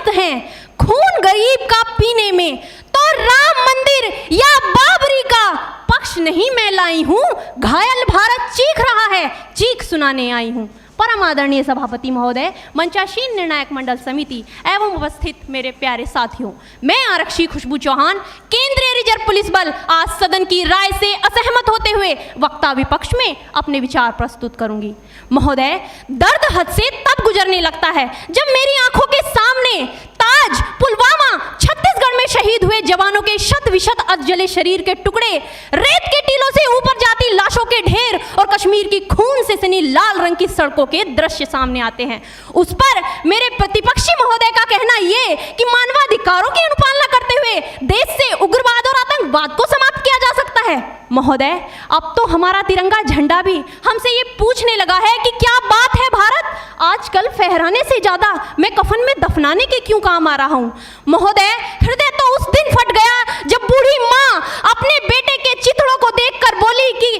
व्यस्त हैं खून गरीब का पीने में, तो राम मंदिर या बाबरी का पक्ष नहीं मैं लाई हूं, घायल भारत चीख रहा है, चीख सुनाने आई हूं। परम आदरणीय सभापति महोदय, मंचासीन निर्णायक मंडल समिति एवं उपस्थित मेरे प्यारे साथियों, मैं आरक्षी खुशबू चौहान केंद्रीय रिजर्व पुलिस बल आज सदन की राय से असहमत होते हुए वक्ता विपक्ष में अपने विचार प्रस्तुत करूंगी। महोदय, दर्द हद से तब गुजरने लगता है जब मेरी आंखों के सामने ताज, पुलवामा, छत्तीसगढ़ में शहीद हुए जवानों के शत विशत अधजले शरीर के टुकड़े, रेत के टीलों से ऊपर जाती लाशों के ढेर और कश्मीर की खून से सनी लाल रंग की सड़कों के दृश्य सामने आते हैं। उस पर मेरे प्रतिपक्षी महोदय का कहना ये कि मानवाधिकारों की अनुपालना करते हुए देश से उग्रवाद और आतंकवाद को समाप्त किया जा सकता है। महोदय, अब तो हमारा तिरंगा झंडा भी हमसे ये पूछने लगा है कि क्या बात है भारत, आजकल फहराने से ज्यादा मैं कफन में दफनाने के क्यों काम आ रहा हूं। महोदय, हृदय तो उस दिन फट गया जब बूढ़ी मां अपने बेटे के चिथड़ों को देखकर बोली कि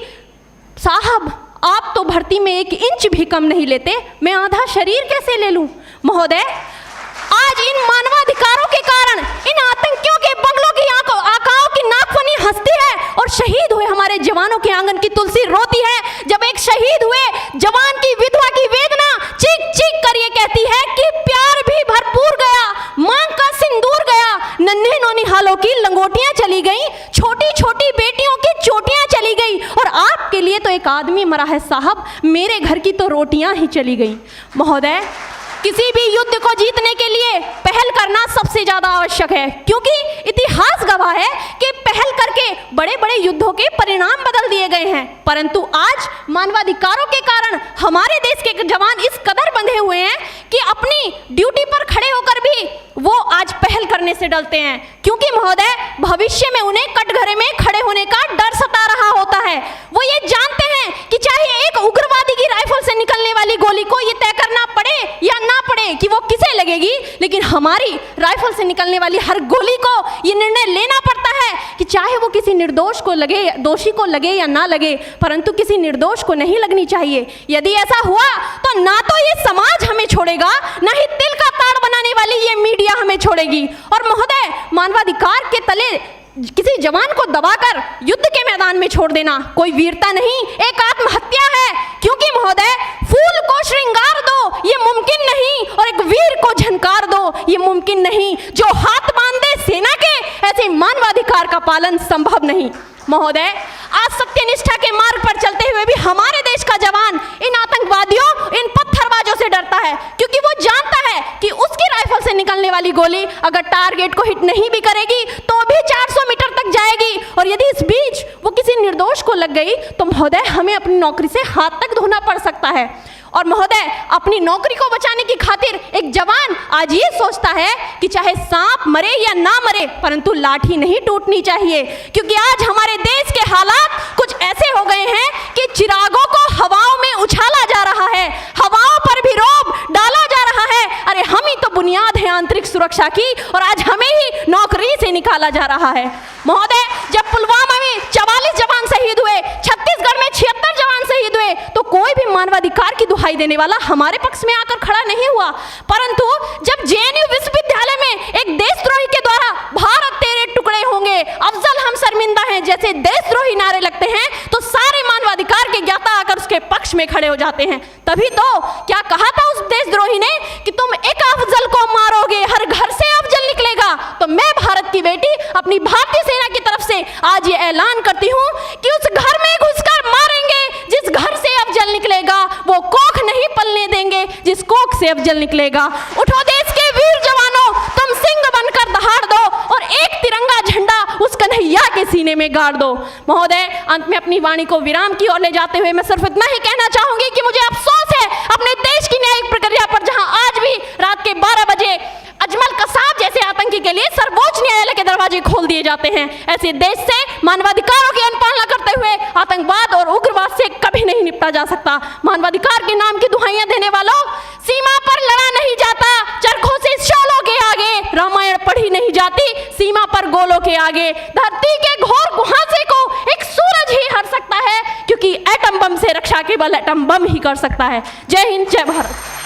साहब, आप तो भर्ती में 1 इंच भी कम नहीं लेते, मैं आधा शरीर कैसे ले लूं। महोदय, आज इन मानवाधिकारों के कारण इन आतंकियों के बंगलों की आकाओं की नाकफनी हंसती है और शहीद हुए हमारे जवानों के आंगन की तुलसी रोती है। जब एक शहीद हुए जवान की विधवा की वेदना चीख चीख कर ये कहती है कि प्यार भी भरपूर गया, मांग का सिंदूर गया, नन्हे नौनिहालों की लंगोटियां चली गई, छोटी छोटी बेटियों की चोटियां चली गई, और आपके लिए तो एक आदमी मरा है साहब, मेरे घर की तो रोटियां ही चली गई। महोदय, किसी भी युद्ध को जीतने के लिए पहल करना सबसे ज्यादा आवश्यक है, क्योंकि इतिहास गवाह है कि पहल करके बड़े बड़े युद्धों के परिणाम बदल दिए गए हैं। परंतु आज मानवाधिकारों के कारण हमारे देश के जवान इस कदर बंधे हुए हैं कि अपनी ड्यूटी पर खड़े होकर भी वो आज पहल करने से डरते हैं, क्योंकि महोदय, भविष्य में उन्हें कटघरे में खड़े होने का डर सता रहा होता है। वो ये जानते हैं कि चाहे एक उग्रवादी की राइफल से निकलने वाली गोली को ये तय करना पड़े या ना पड़े कि वो किसे लगेगी, लेकिन हमारी राइफल से निकलने वाली हर गोली को ये निर्णय लेना पड़ता है कि चाहे वो किसी निर्दोष को लगे, दोषी को लगे या ना लगे, परंतु किसी निर्दोष को नहीं लगनी चाहिए। यदि ऐसा हुआ तो ना तो ये समाज हमें छोड़ेगा, ना ही तिल का ताड़ बनाने वाली ये मीडिया हमें छोड़ेगी। और महोदय, मानवाधिकार के तले किसी जवान को दबाकर युद्ध के मैदान में छोड़ देना कोई वीरता नहीं, एक आत्महत्या है। क्योंकि महोदय, फूल को श्रृंगार दो ये मुमकिन नहीं, और एक वीर को झनकार दो ये मुमकिन नहीं। जो हाथ बांध दे सेना के, ऐसे मानवाधिकार का पालन संभव नहीं। महोदय, आज सत्यनिष्ठा के मार्ग पर चलते हुए भी हमारे देश का जवान इन आतंकवादियों, इन पत्थरबाजों से डरता है, क्योंकि वो जानता है कि उसकी राइफल से निकलने वाली गोली अगर टारगेट को हिट नहीं भी करेगी तो भी 400 मीटर तक जाएगी, और यदि इस बीच वो किसी निर्दोष को लग गई तो महोदय, हमें अपनी नौकरी से हाथ तक धोना पड़ सकता है। और महोदय, अपनी नौकरी को बचाने की खातिर एक जवान आज ये सोचता है कि चाहे सांप मरे या ना मरे, परंतु लाठी नहीं टूटनी चाहिए, क्योंकि आज हमारे देश के हालात कुछ ऐसे हो गए हैं कि चिरागों को हवाओं में उछाला जा रहा है, हवाओं पर भी रोब डाला जा रहा है। अरे हम ही तो बुनियाद है आंतरिक सुरक्षा की, और आज हमें ही नौकरी से निकाला जा रहा है। महोदय, जब पुलवामा में 44 जवान शहीद हुए, छत्तीसगढ़ में 76 जवान शहीद हुए, तो कोई भी मानवाधिकार की दुहाई देने वाला हमारे पक्ष में आकर खड़ा नहीं हुआ। परंतु जब जेएनयू विश्वविद्यालय में एक देशद्रोही के द्वारा भारत तेरे टुकड़े होंगे, अफजल हम शर्मिंदा हैं जैसे देशद्रोही नारे लगते हैं, तो सारे मानवाधिकार के ज्ञाता आकर उसके पक्ष में खड़े हो जाते हैं। तभी तो क्या कहा था उस देशद्रोही ने कि तुम एक अफजल को मारोगे, हर घर से अफजल निकलेगा। तो मैं भारत की बेटी अपनी भारतीय सेना की तरफ से आज ये ऐलान करती हूँ कि उस घर में घुसकर मारेंगे जिस घर से अफजल निकलेगा, वो कोख नहीं पलने देंगे जिस कोख से अफजल निकलेगा। उठो देश के वीर जवानों, तुम सिंह बनकर दहाड़ दो और एक तिरंगा झंडा उस कन्हैया के सीने में गाड़ दो। महोदय, अंत में अपनी वाणी को विराम की ओर ले जाते हुए मैं सिर्फ इतना ही कहना चाहूंगी कि मुझे अफसोस है अपने देश की न्यायिक प्रक्रिया पर, जहां आज भी रात के 12 बजे अजमल कसाब जैसे आतंकी के लिए सर्वोच्च न्यायालय के दरवाजे खोल दिए जाते हैं। ऐसे देश से मानवाधिकारों की अनुपालना करते हुए आतंकवाद और उग्रवाद से कभी नहीं निपटा जा सकता। मानवाधिकार के नाम की दुहाइयां देने वालों, सीमा पर लड़ा नहीं जाता, चरखों से शोलों के आगे रामायण पढ़ी नहीं जाती, सीमा पर गोलों के आगे धरती के घोर कुहासे को एक सूरज ही हर सकता है, क्योंकि एटम बम से रक्षा केवल एटम बम ही कर सकता है। जय हिंद, जय भारत।